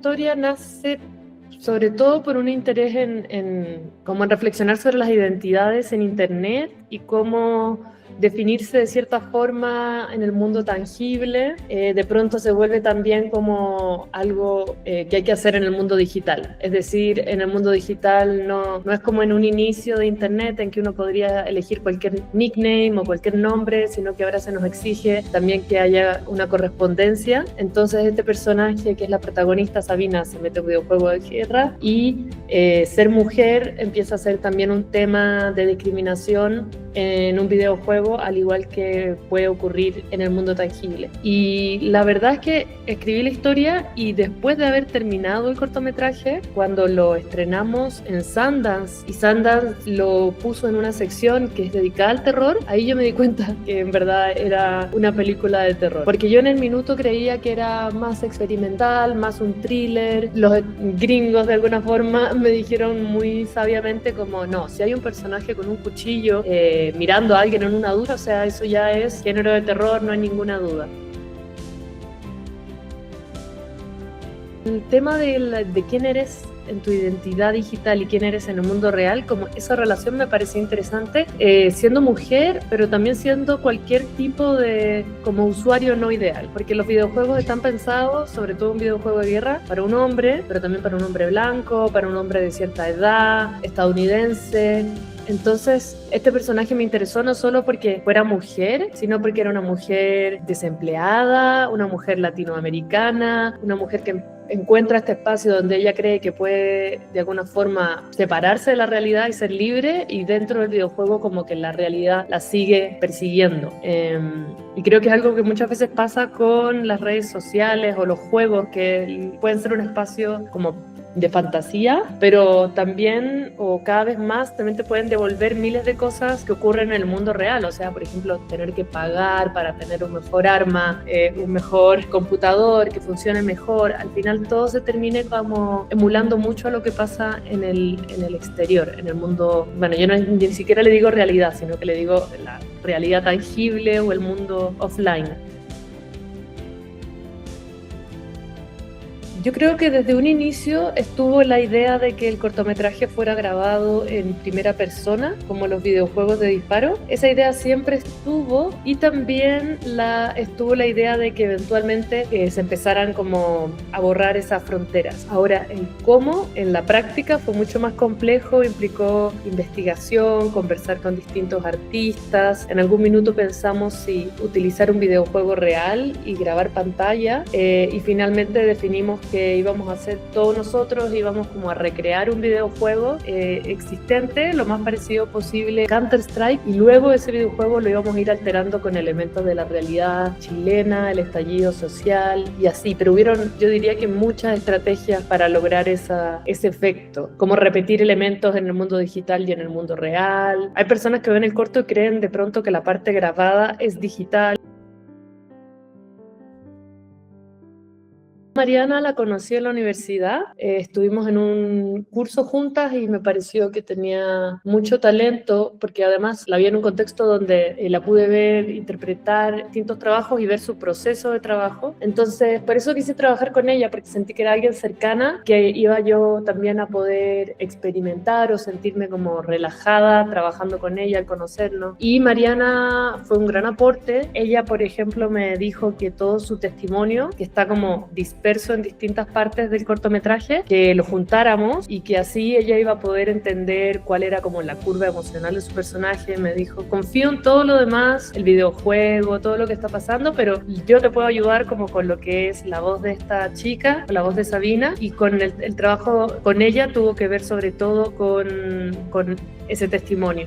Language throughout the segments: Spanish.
historia nace sobre todo por un interés como en reflexionar sobre las identidades en Internet y cómo definirse de cierta forma en el mundo tangible, de pronto se vuelve también como algo que hay que hacer en el mundo digital. Es decir, en el mundo digital no es como en un inicio de Internet en que uno podría elegir cualquier nickname o cualquier nombre, sino que ahora se nos exige también que haya una correspondencia. Entonces este personaje, que es la protagonista, Sabina, se mete a un videojuego de guerra y ser mujer empieza a ser también un tema de discriminación en un videojuego, al igual que puede ocurrir en el mundo tangible. Y la verdad es que escribí la historia y después de haber terminado el cortometraje, cuando lo estrenamos en Sundance, y Sundance lo puso en una sección que es dedicada al terror, ahí yo me di cuenta que en verdad era una película de terror. Porque yo en el minuto creía que era más experimental, más un thriller. Los gringos de alguna forma me dijeron muy sabiamente como, no, si hay un personaje con un cuchillo mirando a alguien en una ducha, o sea, eso ya es género de terror, no hay ninguna duda. El tema de quién eres en tu identidad digital y quién eres en el mundo real, como esa relación me parecía interesante, siendo mujer, pero también siendo cualquier tipo de como usuario no ideal, porque los videojuegos están pensados, sobre todo un videojuego de guerra, para un hombre, pero también para un hombre blanco, para un hombre de cierta edad, estadounidense. Entonces, este personaje me interesó no solo porque fuera mujer, sino porque era una mujer desempleada, una mujer latinoamericana, una mujer que encuentra este espacio donde ella cree que puede de alguna forma separarse de la realidad y ser libre, y dentro del videojuego como que la realidad la sigue persiguiendo. Y creo que es algo que muchas veces pasa con las redes sociales o los juegos, que pueden ser un espacio como de fantasía, pero también, o cada vez más, también te pueden devolver miles de cosas que ocurren en el mundo real. O sea, por ejemplo, tener que pagar para tener un mejor arma, un mejor computador que funcione mejor. Al final todo se termine como emulando mucho a lo que pasa en el exterior, en el mundo. Bueno, yo ni siquiera le digo realidad, sino que le digo la realidad tangible o el mundo offline. Yo creo que desde un inicio estuvo la idea de que el cortometraje fuera grabado en primera persona, como los videojuegos de disparo. Esa idea siempre estuvo, y también estuvo la idea de que eventualmente se empezaran como a borrar esas fronteras. Ahora, el cómo en la práctica fue mucho más complejo, implicó investigación, conversar con distintos artistas. En algún minuto pensamos si utilizar un videojuego real y grabar pantalla, y finalmente definimos que íbamos a hacer todos nosotros, íbamos como a recrear un videojuego existente, lo más parecido posible Counter-Strike, y luego ese videojuego lo íbamos a ir alterando con elementos de la realidad chilena, el estallido social y así, pero hubieron, yo diría que muchas estrategias para lograr ese efecto, como repetir elementos en el mundo digital y en el mundo real. Hay personas que ven el corto y creen de pronto que la parte grabada es digital. Mariana la conocí en la universidad, estuvimos en un curso juntas y me pareció que tenía mucho talento, porque además la vi en un contexto donde la pude ver, interpretar distintos trabajos y ver su proceso de trabajo. Entonces, por eso quise trabajar con ella, porque sentí que era alguien cercana, que iba yo también a poder experimentar o sentirme como relajada trabajando con ella al conocernos. Y Mariana fue un gran aporte. Ella, por ejemplo, me dijo que todo su testimonio, que está como disperso en distintas partes del cortometraje, que lo juntáramos y que así ella iba a poder entender cuál era como la curva emocional de su personaje. Me dijo, confío en todo lo demás, el videojuego, todo lo que está pasando, pero yo te puedo ayudar como con lo que es la voz de esta chica, la voz de Sabina, y con el trabajo con ella tuvo que ver sobre todo con ese testimonio.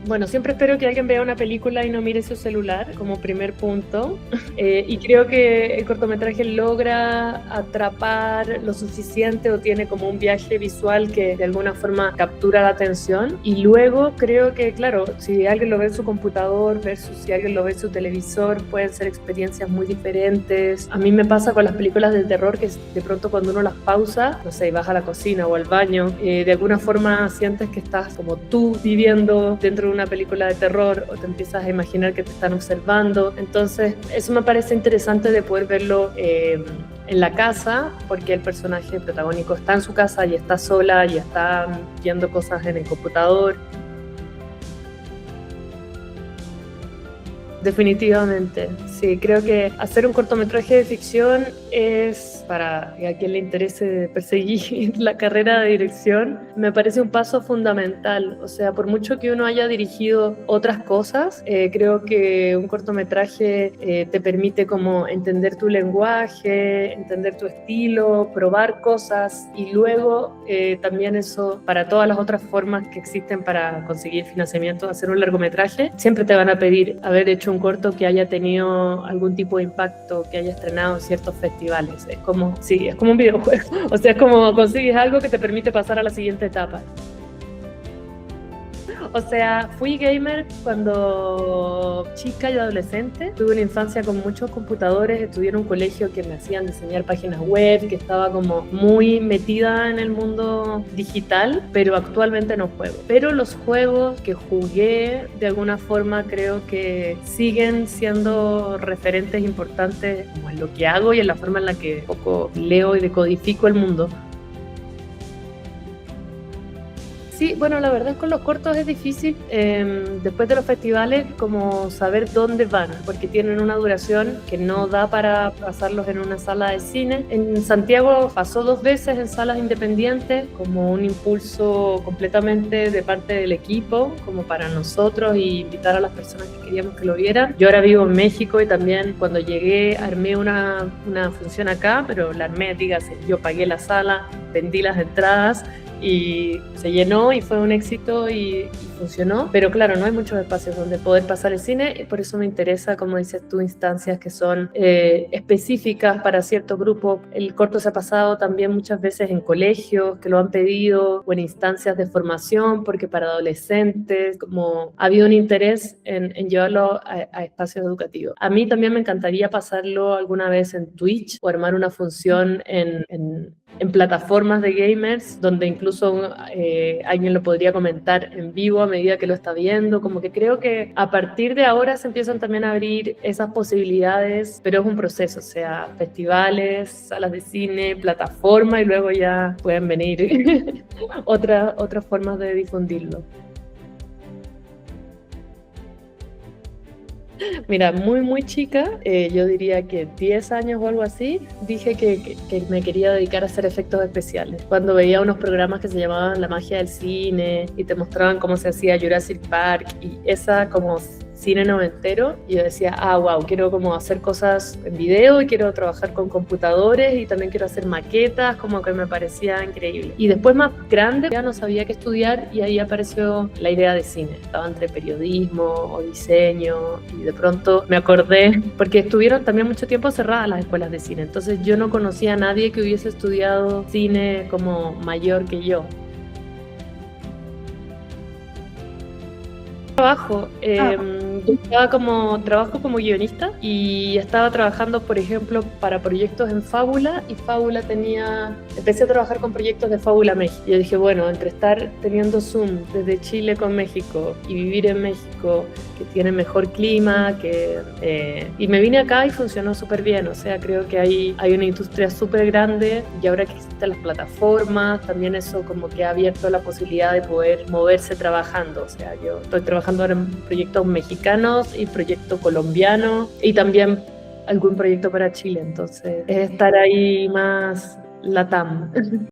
Bueno, siempre espero que alguien vea una película y no mire su celular como primer punto. Y creo que el cortometraje logra atrapar lo suficiente o tiene como un viaje visual que de alguna forma captura la atención. Y luego creo que, claro, si alguien lo ve en su computador versus si alguien lo ve en su televisor, pueden ser experiencias muy diferentes. A mí me pasa con las películas de terror que de pronto cuando uno las pausa, no sé, vas a la cocina o al baño, de alguna forma sientes que estás como tú viviendo dentro de una película de terror o te empiezas a imaginar que te están observando. Entonces, eso me parece interesante de poder verlo en la casa, porque el personaje protagónico está en su casa y está sola y está viendo cosas en el computador. Definitivamente, sí, creo que hacer un cortometraje de ficción es, para a quien le interese perseguir la carrera de dirección, me parece un paso fundamental. O sea, por mucho que uno haya dirigido otras cosas, creo que un cortometraje te permite como entender tu lenguaje, entender tu estilo, probar cosas y luego también eso para todas las otras formas que existen para conseguir financiamiento de hacer un largometraje, siempre te van a pedir haber hecho un corto que haya tenido algún tipo de impacto, que haya estrenado en ciertos festivales. Es como, sí, es como un videojuego. O sea, es como consigues algo que te permite pasar a la siguiente etapa. O sea, fui gamer cuando chica y adolescente. Tuve una infancia con muchos computadores, estudié en un colegio que me hacían diseñar páginas web, que estaba como muy metida en el mundo digital, pero actualmente no juego. Pero los juegos que jugué, de alguna forma, creo que siguen siendo referentes importantes como en lo que hago y en la forma en la que un poco leo y decodifico el mundo. Sí, bueno, la verdad es que con los cortos es difícil, después de los festivales, como saber dónde van, porque tienen una duración que no da para pasarlos en una sala de cine. En Santiago pasó 2 veces en salas independientes, como un impulso completamente de parte del equipo, como para nosotros, y invitar a las personas que queríamos que lo vieran. Yo ahora vivo en México y también cuando llegué armé una función acá, pero la armé, dígase, yo pagué la sala, vendí las entradas, y se llenó y fue un éxito y funcionó, pero claro, no hay muchos espacios donde poder pasar el cine y por eso me interesa, como dices tú, instancias que son específicas para cierto grupo. El corto se ha pasado también muchas veces en colegios que lo han pedido o en instancias de formación, porque para adolescentes como ha habido un interés en llevarlo a espacios educativos. A mí también me encantaría pasarlo alguna vez en Twitch o armar una función en plataformas de gamers, donde incluso alguien lo podría comentar en vivo a medida que lo está viendo. Como que creo que a partir de ahora se empiezan también a abrir esas posibilidades, pero es un proceso, o sea, festivales, salas de cine, plataforma, y luego ya pueden venir otras formas de difundirlo. Mira, muy chica, yo diría que 10 años o algo así, dije que me quería dedicar a hacer efectos especiales. Cuando veía unos programas que se llamaban La magia del cine y te mostraban cómo se hacía Jurassic Park y esa como cine noventero, yo decía, wow, quiero como hacer cosas en video y quiero trabajar con computadores y también quiero hacer maquetas, como que me parecía increíble. Y después más grande ya no sabía qué estudiar y ahí apareció la idea de cine. Estaba entre periodismo o diseño y de pronto me acordé, porque estuvieron también mucho tiempo cerradas las escuelas de cine, entonces yo no conocía a nadie que hubiese estudiado cine como mayor que yo. Trabajo como guionista y estaba trabajando, por ejemplo, para proyectos en Fábula, y Fábula empecé a trabajar con proyectos de Fábula México. Yo dije, bueno, entre estar teniendo Zoom desde Chile con México y vivir en México, que tiene mejor clima, y me vine acá y funcionó súper bien. O sea, creo que hay una industria súper grande y ahora que existen las plataformas, también eso como que ha abierto la posibilidad de poder moverse trabajando. O sea, yo estoy trabajando ahora en proyectos mexicanos y proyecto colombiano y también algún proyecto para Chile, entonces es estar ahí más LATAM.